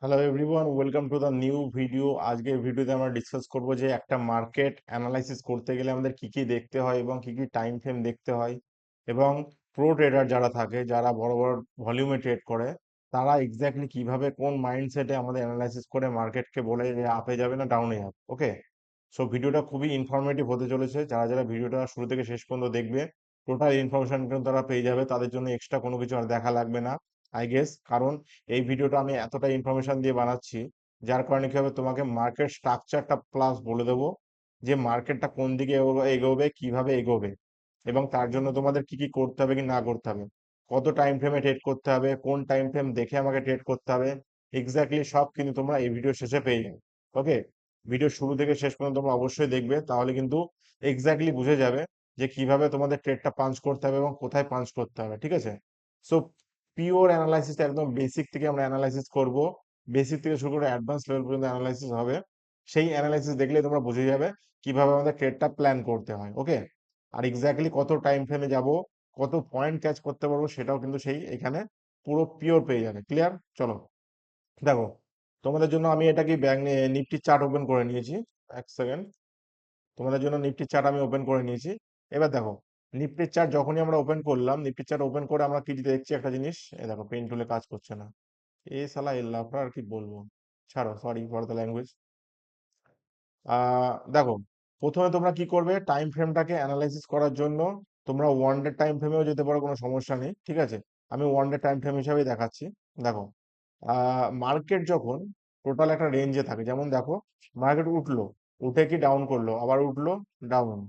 Hello everyone, welcome to the new video. আজকের ভিডিওতে আমরা ডিসকাস করব যে একটা মার্কেট অ্যানালাইসিস করতে গেলে আমাদের কি কি দেখতে হয় এবং কি কি টাইম ফ্রেম দেখতে হয়, এবং প্রো ট্রেডার যারা থাকে, যারা বড় বড় ভলিউমে ট্রেড করে, তারা এক্স্যাক্টলি কিভাবে কোন মাইন্ডসেটে আমাদের অ্যানালাইসিস করে মার্কেটকে বলে যে আপে যাবে না ডাউনে যাবে। ওকে, সো ভিডিওটা খুবই ইনফরমেটিভ হতে চলেছে। যারা যারা ভিডিওটা শুরু থেকে শেষ পর্যন্ত দেখবে, টোটাল ইনফরমেশন কিন্তু তারা পেয়ে যাবে, তাদের জন্য এক্সট্রা কোনো কিছু আর দেখা লাগবে না আই গেস। কারণ এই ভিডিওটা আমি এতটা ইনফরমেশন দিয়ে বানাচ্ছি, যার কারণে কি হবে, তোমাকে মার্কেট স্ট্রাকচারটা প্লাস বলে দেবো যে মার্কেটটা কোন দিকে এগোবে, কিভাবে এগোবে, এবং তার জন্য তোমাদের কি কি করতে হবে কি না করতে হবে, কত টাইম ফ্রেমে ট্রেড করতে হবে, কোন টাইম ফ্রেম দেখে আমাকে ট্রেড করতে হবে, এক্স্যাক্টলি সব কিন্তু তোমরা এই ভিডিও শেষে পেয়ে যাবে। ওকে, ভিডিও শুরু থেকে শেষ পর্যন্ত তোমরা অবশ্যই দেখবে, তাহলে কিন্তু এক্স্যাক্টলি বুঝে যাবে যে কিভাবে তোমাদের ট্রেডটা পাঞ্চ করতে হবে এবং কোথায় পাঞ্চ করতে হবে। ঠিক আছে, সো পিওর অ্যানালাইসিস একদম বেসিক থেকে আমরা অ্যানালাইসিস করব। বেসিক থেকে শুরু করে অ্যাডভান্স লেভেল পর্যন্ত অ্যানালাইসিস হবে। সেই অ্যানালাইসিস দেখলে তোমরা বুঝে যাবে কিভাবে আমাদের ট্রেডটা প্ল্যান করতে হয়। ওকে, আর এক্স্যাক্টলি কত টাইম ফ্রেমে যাব, কত পয়েন্ট ক্যাচ করতে পারবো, সেটাও কিন্তু সেই এখানে পুরো পিওর পেয়ে যাবে। ক্লিয়ার? চলো দেখো, তোমাদের জন্য আমি এটা কি ব্যাংক নিফটি চার্ট ওপেন করে নিয়েছি। এক সেকেন্ড, তোমাদের জন্য নিফটি চার্ট আমি ওপেন করে নিয়েছি। এবার দেখো, নিফটির চার্ট যখনই আমরা ওপেন করলাম, নিফটি চার্ট ওপেন করে আমরা কি দেখছি একটা জিনিস, এই দেখো পেন টুলে কাজ করছে না। এ সালা এ লাফড়া, আর কি বলবো, ছাড়ো, সরি ফর দ্য ল্যাঙ্গুয়েজ। দেখো, প্রথমে তোমরা কি করবে, টাইম ফ্রেমটাকে অ্যানালাইসিস করার জন্য তোমরা ওয়ান ডে টাইম ফ্রেমেও যেতে পারো, কোনো সমস্যা নেই। ঠিক আছে, আমি ওয়ান ডে টাইম ফ্রেম হিসাবেই দেখাচ্ছি। দেখো, মার্কেট যখন টোটাল একটা রেঞ্জে থাকে, যেমন দেখো মার্কেট উঠলো, উঠে কি ডাউন করলো, আবার উঠলো, ডাউন,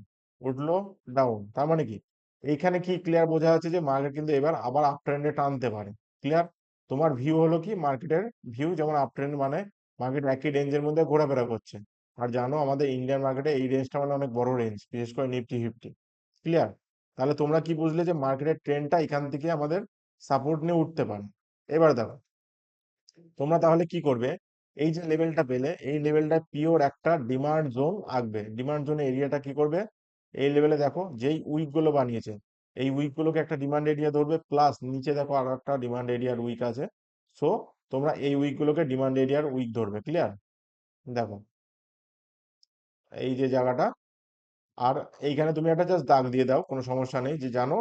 উঠলো, ডাউন, তার মানে কি এইখানে কি ক্লিয়ার বোঝা যাচ্ছে যে মার্কেট কিন্তু এবার আবার আপ ট্রেন্ডে টানতে পারে। ক্লিয়ার? তোমার ভিউ হলো কি, মার্কেটের ভিউ যেমন আপ ট্রেন্ড মানে মার্কেট একই রেঞ্জের মধ্যে ঘোরাফেরা করছে। আর জানো আমাদের ইন্ডিয়ান মার্কেটে এই রেঞ্জটা মানে অনেক বড় রেঞ্জ, বিশেষ করে নিফটি ফিফটি। ক্লিয়ার? তাহলে তোমরা কি বুঝলে যে মার্কেটের ট্রেন্ডটা এখান থেকে আমাদের সাপোর্ট নিয়ে উঠতে পারে। এবার দেখো, তোমরা তাহলে কি করবে, এই যে লেভেলটা পেলে, এই লেভেলটা পিওর একটা ডিমান্ড জোন আঁকবে। ডিমান্ড জোন এরিয়াটা কি করবে, এই লেভেলে দেখো যেই উইক গুলো বানিয়েছে, এই উইক গুলোকে একটা ডিমান্ড এরিয়া ধরবে, প্লাস নিচে দেখো আরো একটা ডিমান্ড এরিয়ার উইক আছে। সো তোমরা এই উইক গুলোকে ডিমান্ড এরিয়ার উইক ধরবে। ক্লিয়ার? দেখো এই যে জায়গাটা, আর এইখানে তুমি একটা জাস্ট দাগ দিয়ে দাও, কোনো সমস্যা নেই। যে জানো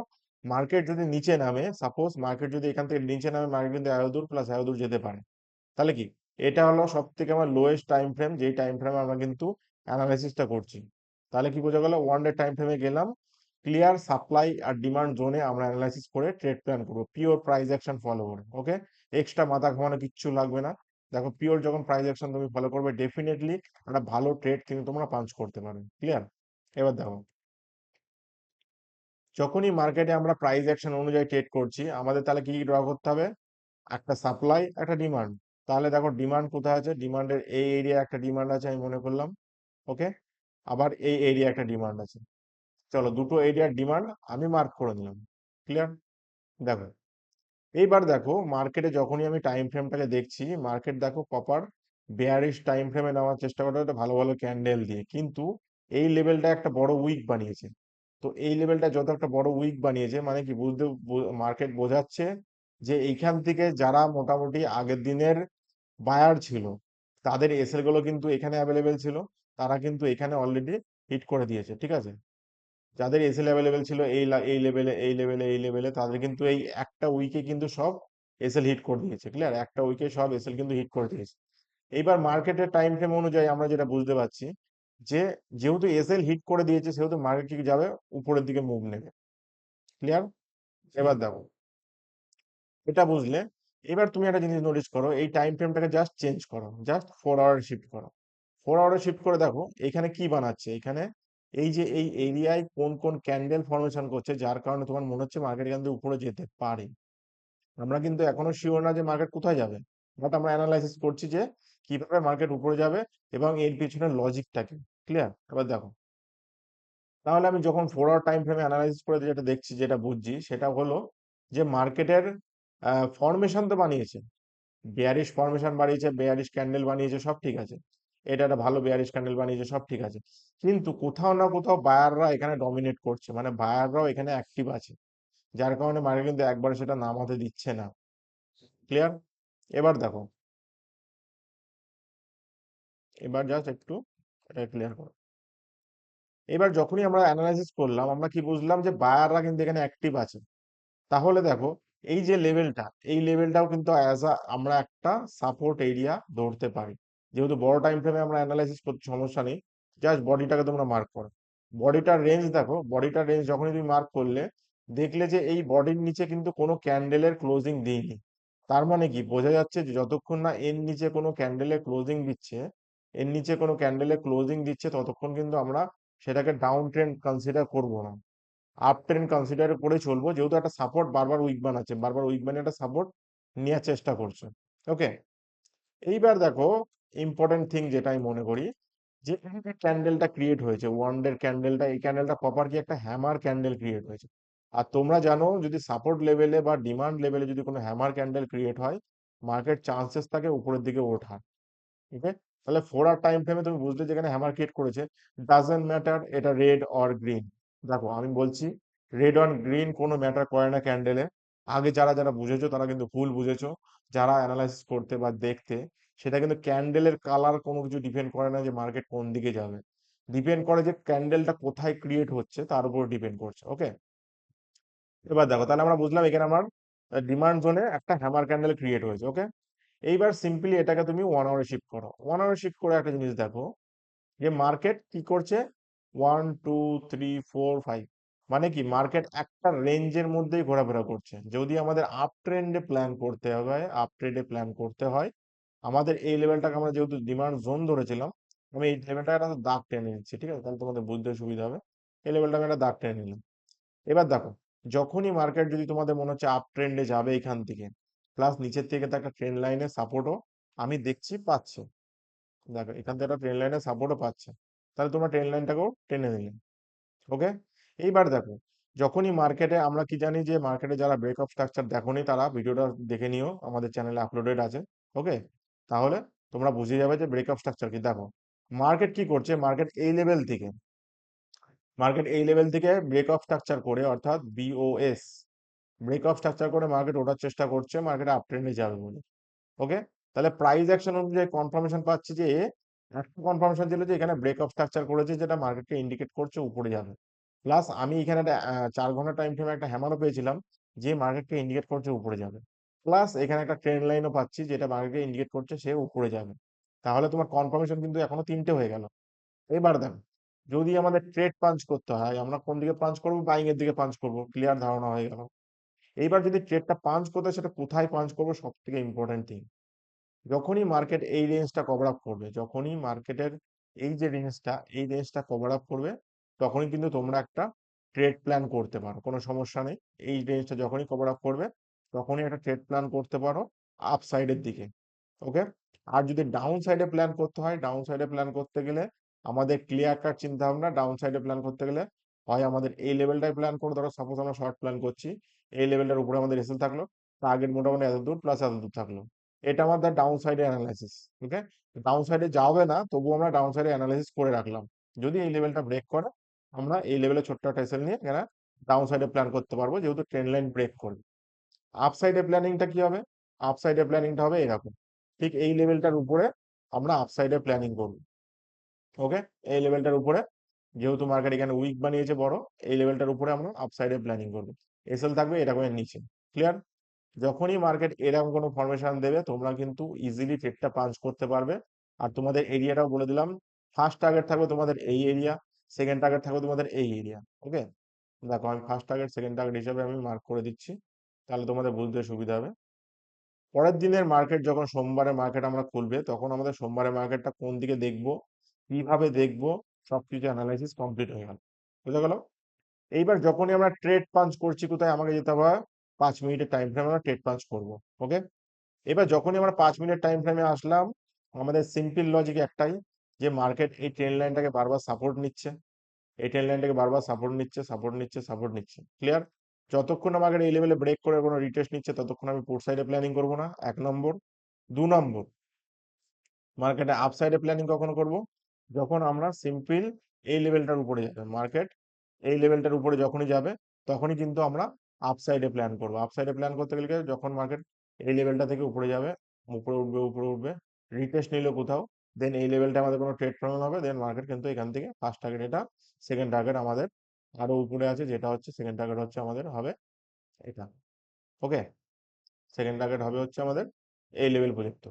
মার্কেট যদি নিচে নামে, সাপোজ মার্কেট যদি এখান থেকে নিচে নামে, মার্কেট কিন্তু এত দূর প্লাস এত দূর যেতে পারে। তাহলে কি, এটা হলো সব থেকে আমার লোয়েস্ট টাইম ফ্রেম, যেই টাইম ফ্রেমে আমরা কিন্তু অ্যানালাইসিসটা করছি। তাহলে কি বোঝা গেল, ওয়ান ডে টাইম ফ্রেমে গেলাম, ক্লিয়ার সাপ্লাই আর ডিমান্ড জোনে আমরা অ্যানালাইসিস করে ট্রেড প্ল্যান করবো, পিওর প্রাইস অ্যাকশন ফলো করে। ওকে, এক্সট্রা মাথা ঘামানো কিচ্ছু লাগবে না। দেখো পিওর যখন প্রাইস অ্যাকশন তুমি ফলো করবে, ডেফিনেটলি একটা ভালো ট্রেড কিন্তু তোমরা পাঞ্চ করতে পারবে। ক্লিয়ার? এবার দেখো, যখনই মার্কেটে আমরা প্রাইস অ্যাকশন অনুযায়ী ট্রেড করছি, আমাদের তাহলে কি ড্র করতে হবে, একটা সাপ্লাই একটা ডিমান্ড। তাহলে দেখো ডিমান্ড কোথায় আছে, ডিমান্ডের এই এরিয়া একটা ডিমান্ড আছে আমি মনে করলাম। ওকে, আবার এই এরিয়া একটা ডিমান্ড আছে। চলো দুটো এরিয়ার ডিমান্ড আমি মার্ক করে নিলাম। ক্লিয়ার? দেখো, এইবার দেখো মার্কেটে যখনই আমি টাইম ফ্রেমটাকে দেখছি, মার্কেট দেখো প্রপার বেয়ারিশ টাইম ফ্রেমে নেওয়ার চেষ্টা করে, একটা ভালো ভালো ক্যান্ডেল দিয়ে, কিন্তু এই লেভেলটা একটা বড় উইক বানিয়েছে। তো এই লেভেলটা যত একটা বড় উইক বানিয়েছে, মানে কি বুঝতে, মার্কেট বোঝাচ্ছে যে এইখান থেকে যারা মোটামুটি আগের দিনের বায়ার ছিল, তাদের এসএল গুলো কিন্তু এখানে অ্যাভেলেবেল ছিল, তারা কিন্তু এখানে অলরেডি হিট করে দিয়েছে। ঠিক আছে, যাদের এসএল অ্যাভেলেবেল ছিল এই লেভেলে এই লেভেলে এই লেভেলে, তাদের কিন্তু এই একটা উইকে কিন্তু সব এসএল হিট করে দিয়েছে। ক্লিয়ার? একটা উইকে সব এসএল কিন্তু হিট করে দিয়েছে। এইবার মার্কেটের টাইম ফ্রেম অনুযায়ী আমরা যেটা বুঝতে পারছি, যে যেহেতু এসএল হিট করে দিয়েছে, সেহেতু মার্কেট কি যাবে, উপরের দিকে মুভ নেবে। ক্লিয়ার? এবার দেখো, এটা বুঝলে, এবার তুমি একটা জিনিস নোটিস করো, এই টাইম ফ্রেমটাকে জাস্ট চেঞ্জ করো, জাস্ট 4 আওয়ার শিফট করো। 4 আওয়ারে শিফট করে দেখো এখানে কি বানাচ্ছে, এখানে এই যে এই এরিয়ায় কোন কোন ক্যান্ডেল ফর্মেশন করছে, যার কারণে তোমার মনে হচ্ছে মার্কেট এখান থেকে উপরে যেতে পারে। আমরা কিন্তু এখনো শিওর না যে মার্কেট কোথায় যাবে, বাট আমরা অ্যানালাইসিস করছি যে কিভাবে মার্কেট উপরে যাবে এবং এর পিছনে লজিকটাকে। ক্লিয়ার? এবার দেখো, তাহলে আমি যখন 4 আওয়ার টাইম ফ্রেমে অ্যানালাইসিস করে যেটা দেখছি, যেটা বুঝছি, সেটা হলো যে মার্কেটের ফরমেশন তো বানিয়েছে, বেয়ারিশ ফরমেশন বানিয়েছে, বেয়ারিশ ক্যান্ডেল বানিয়েছে, সব ঠিক আছে। এটা একটা ভালো বেয়ারিশ ক্যান্ডেল বানিয়েছে, সব ঠিক আছে। কিন্তু কোথাও না কোথাও বায়াররা এখানে ডমিনেট করছে, মানে বায়াররাও এখানে অ্যাক্টিভ আছে, যার কারণে মার্কেট কিন্তু একবারে সেটা নামাতে দিচ্ছে না। ক্লিয়ার? এবার দেখো, এবার জাস্ট একটু এটা ক্লিয়ার করো। এবার যখনই আমরা অ্যানালাইসিস করলাম, আমরা কি বুঝলাম যে বায়াররা কিন্তু এখানে অ্যাক্টিভ আছে। তাহলে দেখো এই যে লেভেলটা, এই লেভেলটাও কিন্তু আমরা একটা সাপোর্ট এরিয়া ধরতে পারি। যেহেতু বড় টাইম ফ্রেমে আমরা অ্যানালাইসিস করতে সমস্যা নেই, জাস্ট বডিটাকে তোমরা মার্ক করো। বডিটার রেঞ্জ দেখো, বডিটার রেঞ্জ যখনই তুমি মার্ক করলে দেখলে যে এই বডির নিচে কিন্তু কোনো ক্যান্ডেলের ক্লোজিং দিইনি। তার মানে কি বোঝা যাচ্ছে যে যতক্ষণ না এর নিচে কোনো ক্যান্ডেলের ক্লোজিং দিচ্ছে, এর নিচে কোনো ক্যান্ডেলের ক্লোজিং দিচ্ছে, ততক্ষণ কিন্তু আমরা সেটাকে ডাউন ট্রেন্ড কনসিডার করব না, আপ ট্রেন্ড কনসিডার করে চলবো। যেহেতু একটা সাপোর্ট বারবার উইক বানাচ্ছে, বারবার উইক বানিয়ে একটা সাপোর্ট নেওয়ার চেষ্টা করছে। ওকে, এইবার দেখো ইম্পর্টেন্ট থিং যেটা আমি মনে করি, যে এই যে ক্যান্ডেলটা ক্রিয়েট হয়েছে, ওয়ান ডে ক্যান্ডেলটা, এই ক্যান্ডেলটা প্রপার কি একটা হ্যামার ক্যান্ডেল ক্রিয়েট হয়েছে। আর তোমরা জানো যদি সাপোর্ট লেভেলে বা ডিমান্ড লেভেলে যদি কোনো হ্যামার ক্যান্ডেল ক্রিয়েট হয়, মার্কেট চান্সেস থাকে উপরের দিকে ওঠার। ওকে, তাহলে 4 আওয়ার টাইম ফ্রেমে তুমি বুঝলে যেখানে হ্যামার ক্রিয়েট করেছে, ডাজেন্ট ম্যাটার এটা রেড অর গ্রিন। দেখো আমি বলছি, রেড অর গ্রিন কোনো ম্যাটার করে না ক্যান্ডেলে। আগে যারা যারা বুঝেছো তারা কিন্তু ভুল বুঝেছো। যারা অ্যানালাইসিস করতে বা দেখতে, সেটা কিন্তু ক্যান্ডেলের কালার কোনো কিছু ডিপেন্ড করে না যে মার্কেট কোন দিকে যাবে। ডিপেন্ড করে যে ক্যান্ডেলটা কোথায় ক্রিয়েট হচ্ছে তার উপর ডিপেন্ড করছে। ওকে, এবার দেখো তাহলে আমরা বুঝলাম এখানে আমার ডিমান্ড জোনে একটা হ্যামার ক্যান্ডেল ক্রিয়েট হয়েছে। ওকে, এইবার সিম্পলি এটাকে তুমি 1 আওয়ারে শিফট করো। 1 আওয়ারে শিফট করে একটা জিনিস দেখো, যে মার্কেট কি করছে, 1 2 3 4 5, মানে কি মার্কেট একটা রেঞ্জের মধ্যেই ঘোরাফেরা করছে। যদি আমাদের আপ ট্রেন্ডে প্ল্যান করতে হয়, আপ ট্রেন্ডে প্ল্যান করতে হয়, আমাদের এই লেভেলটাকে আমরা যেহেতু ডিমান্ড জোন ধরেছিলাম, আমি এই লেভেলটাকে একটা দাগ টেনে নিচ্ছি, ঠিক আছে, তাহলে তোমাদের বুঝতে সুবিধা হবে। এই লেভেলটাকে একটা দাগ টেনে নিলাম। এবার দেখো যখনই মার্কেট যদি তোমাদের মনে হচ্ছে আপ ট্রেন্ডে যাবে এখান থেকে, প্লাস নিচের থেকে তো একটা ট্রেন্ড লাইনের সাপোর্টও আমি দেখছি পাচ্ছে। দেখো এখান থেকে একটা ট্রেন লাইনের সাপোর্টও পাচ্ছে, তাহলে তোমরা ট্রেন লাইনটাকেও টেনে নিলে। ওকে, এইবার দেখো যখনই মার্কেটে আমরা কি জানি যে মার্কেটে যারা ব্রেকআপ স্ট্রাকচার দেখোনি তারা ভিডিওটা দেখে নিও, আমাদের চ্যানেলে আপলোডেড আছে। ওকে, তাহলে তোমরা বুঝে যাবে যে ব্রেকআপ স্ট্রাকচার কি। দেখো মার্কেট কি করছে, মার্কেট এই লেভেল থেকে ব্রেকআপ স্ট্রাকচার করে, অর্থাৎ বিওএস, ব্রেকআপ স্ট্রাকচার করে মার্কেট ওঠার চেষ্টা করছে, মার্কেট আপ ট্রেন্ডে যাবে বলে। ওকে, তাহলে প্রাইস অ্যাকশন অনুযায়ী কনফার্মেশন পাচ্ছি যে একটা কনফার্মেশন ছিল যে এখানে ব্রেকআপ স্ট্রাকচার করেছে, যেটা মার্কেটকে ইন্ডিকেট করছে উপরে যাবে। প্লাস আমি এখানে একটা 4 ঘন্টা টাইম ফ্রেমে একটা হ্যামারও পেয়েছিলাম, যে মার্কেটকে ইন্ডিকেট করছে উপরে যাবে। প্লাস এখানে একটা ট্রেন্ড লাইনও পাচ্ছি যেটা মার্কেটকে ইন্ডিকেট করছে সে উপরে যাবে। তাহলে তোমার কনফার্মেশন কিন্তু এখনো 3টে হয়ে গেল। এবার দেখো যদি আমাদের ট্রেড পাঞ্চ করতে হয়, আমরা কোন দিকে পাঞ্চ করবো, বাইং এর দিকে পাঞ্চ করবো, ক্লিয়ার ধারণা হয়ে গেল। এইবার যদি ট্রেডটা পাঞ্চ করতে হয়, সেটা কোথায় পাঞ্চ করবো, সব থেকে ইম্পর্টেন্ট থিং, যখনই মার্কেট এই রেঞ্জটা কভার আপ করবে, যখনই মার্কেটের এই রেঞ্জটা কভার আপ করবে, তখনই কিন্তু তোমরা একটা ট্রেড প্ল্যান করতে পারো, কোনো সমস্যা নেই। এই রেঞ্জটা যখনই কভার আপ করবে, তখনই একটা ট্রেড প্ল্যান করতে পারো আপ সাইডের দিকে। ওকে, আর যদি ডাউন সাইডে প্ল্যান করতে হয়, ডাউন সাইডে প্ল্যান করতে গেলে আমাদের ক্লিয়ার কাট চিন্তা ভাবনা, ডাউন সাইডে প্ল্যান করতে গেলে হয় আমাদের এই লেভেলটাই প্ল্যান করো। ধরো সাপোজ আমরা শর্ট প্ল্যান করছি, এই লেভেলটার উপরে আমাদের এসএল থাকলো, টার্গেট মোটামুটি এত দূর প্লাস এত দূর থাকলো, এটা আমাদের ডাউন সাইডে অ্যানালাইসিস। ওকে, ডাউন সাইডে যাবে না, তবু আমরা ডাউন সাইডে অ্যানালাইসিস করে রাখলাম। যদি এই লেভেলটা ব্রেক করে, আমরা এই লেভেলে ছোট্ট একটা এসএল নিয়ে এখানে ডাউন সাইডে প্ল্যান করতে পারবো, যেহেতু ট্রেন্ড লাইন ব্রেক করবে। আপ সাইডে প্ল্যানিংটা কি হবে, আপ সাইডে প্ল্যানিংটা হবে এরকম, ঠিক এই লেভেলটার উপরে আমরা আপ সাইডে প্ল্যানিং করবো। ওকে, এই লেভেলটার উপরে, যেহেতু মার্কেট এখানে উইক বানিয়েছে বড়, এই লেভেলটার উপরে আমরা আপ সাইডে প্ল্যানিং করবো। এসএল থাকবে এরকম এর নিচে। ক্লিয়ার, যখনই মার্কেট এরকম কোনো ফরমেশন দেবে, তোমরা কিন্তু ইজিলি ট্রেডটা পাঞ্চ করতে পারবে। আর তোমাদের এরিয়াটাও বলে দিলাম, ফার্স্ট টার্গেট থাকবে তোমাদের এই এরিয়া, সেকেন্ড টার্গেট থাকবে তোমাদের এই এরিয়া। ওকে, দেখো আমি ফার্স্ট টার্গেট সেকেন্ড টার্গেট হিসেবে আমি মার্ক করে দিচ্ছি, তাহলে তোমাদের বুঝতে সুবিধা হবে। পরের দিনের মার্কেট যখন সোমবারে মার্কেট আমরা খুলবে, তখন আমাদের সোমবারের মার্কেটটা কোন দিকে দেখবো, কিভাবে দেখবো, সবকিছু অ্যানালাইসিস কমপ্লিট হয়ে গেল। বুঝা গেল। এইবার যখনই আমরা ট্রেড পাঞ্চ করছি, কোথায় আমাকে যেতে হবে, 5 মিনিটের টাইম ফ্রেমে আমরা ট্রেড পাঞ্চ করবো। ওকে, এবার যখনই আমরা 5 মিনিট টাইম ফ্রেমে আসলাম, আমাদের সিম্পল লজিক একটাই, যে মার্কেট এই ট্রেন লাইনটাকে বারবার সাপোর্ট নিচ্ছে, এই ট্রেন লাইনটাকে বারবার সাপোর্ট নিচ্ছে, সাপোর্ট নিচ্ছে, সাপোর্ট নিচ্ছে। ক্লিয়ার, যতক্ষণ না মার্কেট এই লেভেলে ব্রেক করে কোনো রিটেস্ট নিচ্ছে, ততক্ষণ আমি পোর্ট সাইডে প্ল্যানিং করবো না, 1 নম্বর। 2 নম্বর, মার্কেটে আপ সাইডে প্ল্যানিং কখনো করব, যখন আমরা সিম্পল এই লেভেলটার উপরে যাবে, মার্কেট এই লেভেলটার উপরে যখনই যাবে, তখনই কিন্তু আমরা আপ সাইডে প্ল্যান করবো। আপ সাইডে প্ল্যান করতে গেলে কি হবে, যখন মার্কেট এই লেভেলটা থেকে উপরে যাবে, উপরে উঠবে, উপরে উঠবে, রিটেস্ট নিল কোথাও, দেন এই লেভেলটা আমাদের কোনো ট্রেড প্রবলেম হবে, দেন মার্কেট কিন্তু এখান থেকে ফার্স্ট টার্গেট এটা, সেকেন্ড টার্গেট আমাদের আরো উপরে আছে, যেটা হচ্ছে সেকেন্ড টার্গেট হচ্ছে আমাদের হবে এটা। ওকে, সেকেন্ড টার্গেট হবে হচ্ছে আমাদের এই লেভেল পর্যন্ত।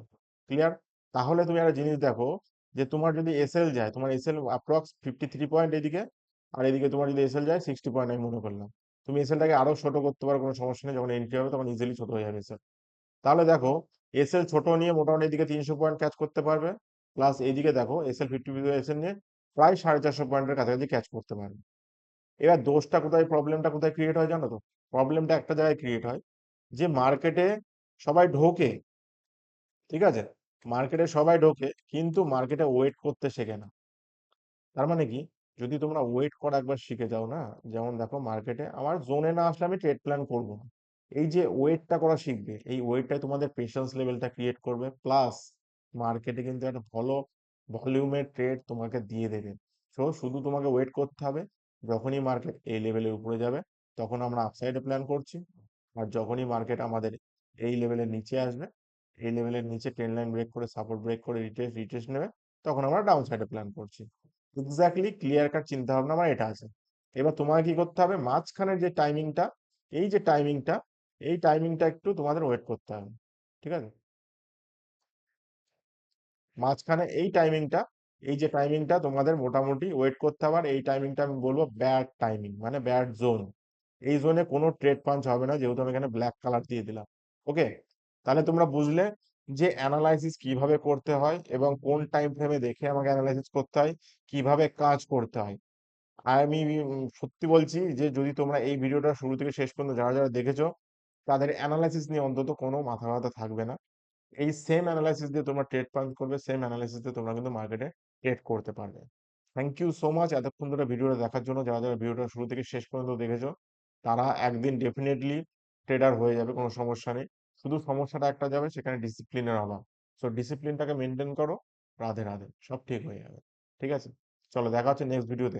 ক্লিয়ার? তাহলে তুমি একটা জিনিস দেখো, যে তোমার যদি এসএল যায়, তোমার এসএল অ্যাপ্রক্স 53 পয়েন্ট এদিকে, আর এদিকে তোমার যদি এসএল যায় 60 পয়েন্ট, আমি মনে করলাম তুমি এসএলটাকে আরো ছোট করতে পারো, কোনো সমস্যা নেই, যখন এন্ট্রি হবে তখন ইজিলি ছোট হয়ে যাবে এসএল। তাহলে দেখো এসএল ছোট নিয়ে মোটামুটি এদিকে 300 পয়েন্ট ক্যাচ করতে পারবে, প্লাস এইদিকে দেখো এসএল 50 এসএল নিয়ে প্রায় 450 পয়েন্টের কাছাকাছি ক্যাচ করতে পারবে। এবার দোষটা কোথায়, প্রবলেমটা কোথায় ক্রিয়েট হয় জানো তো? প্রবলেমটা একটা জায়গায় ক্রিয়েট হয়, যে মার্কেটে সবাই ঢোকে, ঠিক আছে, মার্কেটে সবাই ঢোকে কিন্তু মার্কেটে ওয়েট করতে শেখে না। তার মানে কি, যদি তোমরা ওয়েট করা একবার শিখে যাও না, যেমন দেখো মার্কেটে আমার জোনে না আসলে আমি ট্রেড প্ল্যান করব না, এই যে ওয়েটটা করা শিখবে, এই ওয়েটটাই তোমাদের পেশেন্স লেভেলটা ক্রিয়েট করবে, প্লাস মার্কেটে কিন্তু একটা ভালো ভলিউমের ট্রেড তোমাকে দিয়ে দেবে। সো শুধু তোমাকে ওয়েট করতে হবে, যখনই মার্কেট এই লেভেলের উপরে যাবে তখন আমরা আপসাইডে প্ল্যান করছি, আর যখনই মার্কেট আমাদের এই লেভেলের নিচে আসবে, এই লেভেলের নিচে ট্রেন লাইন ব্রেক করে সাপোর্ট ব্রেক করে রিটেস্ট রিটেস্ট নেবে, তখন আমরা ডাউন সাইডে প্ল্যান করছি। এক্স্যাক্টলি ক্লিয়ার কাট চিন্তা ভাবনা আমার এটা আছে। এবার তোমাকে কি করতে হবে, মাঝখানের যে টাইমিংটা, এই যে টাইমিংটা, এই টাইমিংটা একটু তোমাদের ওয়েট করতে হবে, ঠিক আছে? মাঝখানে এই টাইমিংটা, এই যে টাইমিংটা তোমাদের মোটামুটি ওয়েট করতে হবে, আর এই টাইমিংটা আমি বলবো ব্যাড টাইমিং, মানে ব্যাড জোন। এই জোনে কোনো ট্রেড পাঞ্চ হবে না, যেহেতু আমি এখানে ব্ল্যাক কালার দিয়ে দিলাম। ওকে, তাহলে তোমরা বুঝলে যে অ্যানালাইসিস কিভাবে করতে হয় এবং কোন টাইম ফ্রেমে দেখে আমাকে অ্যানালাইসিস করতে হয়, কিভাবে কাজ করতে হয়। আমি সত্যি বলছি যে যদি তোমরা এই ভিডিওটা শুরু থেকে শেষ পর্যন্ত যারা যারা দেখেছো, তাদের অ্যানালাইসিস নিয়ে অন্তত কোনো মাথা ব্যথা থাকবে না। এই সেম অ্যানালাইসিস দিয়ে তোমরা ট্রেড প্ল্যান করবে, সেম অ্যানালাইসিস দিয়ে তোমরা কিন্তু মার্কেটে ট্রেড করতে পারবে। থ্যাংক ইউ সো মাচ এতক্ষণ ধরে ভিডিওটা দেখার জন্য। যারা যারা ভিডিওটা শুরু থেকে শেষ পর্যন্ত দেখেছো, তারা একদিন ডেফিনেটলি ট্রেডার হয়ে যাবে, কোনো সমস্যা নেই। শুধু সমস্যাটা একটা যাবে, সেখানে ডিসিপ্লিনের অভাব। সো ডিসিপ্লিনটাকে মেনটেন করো, রাধে রাধে, সব ঠিক হয়ে যাবে। ঠিক আছে, চলো দেখা হচ্ছে নেক্সট ভিডিওতে।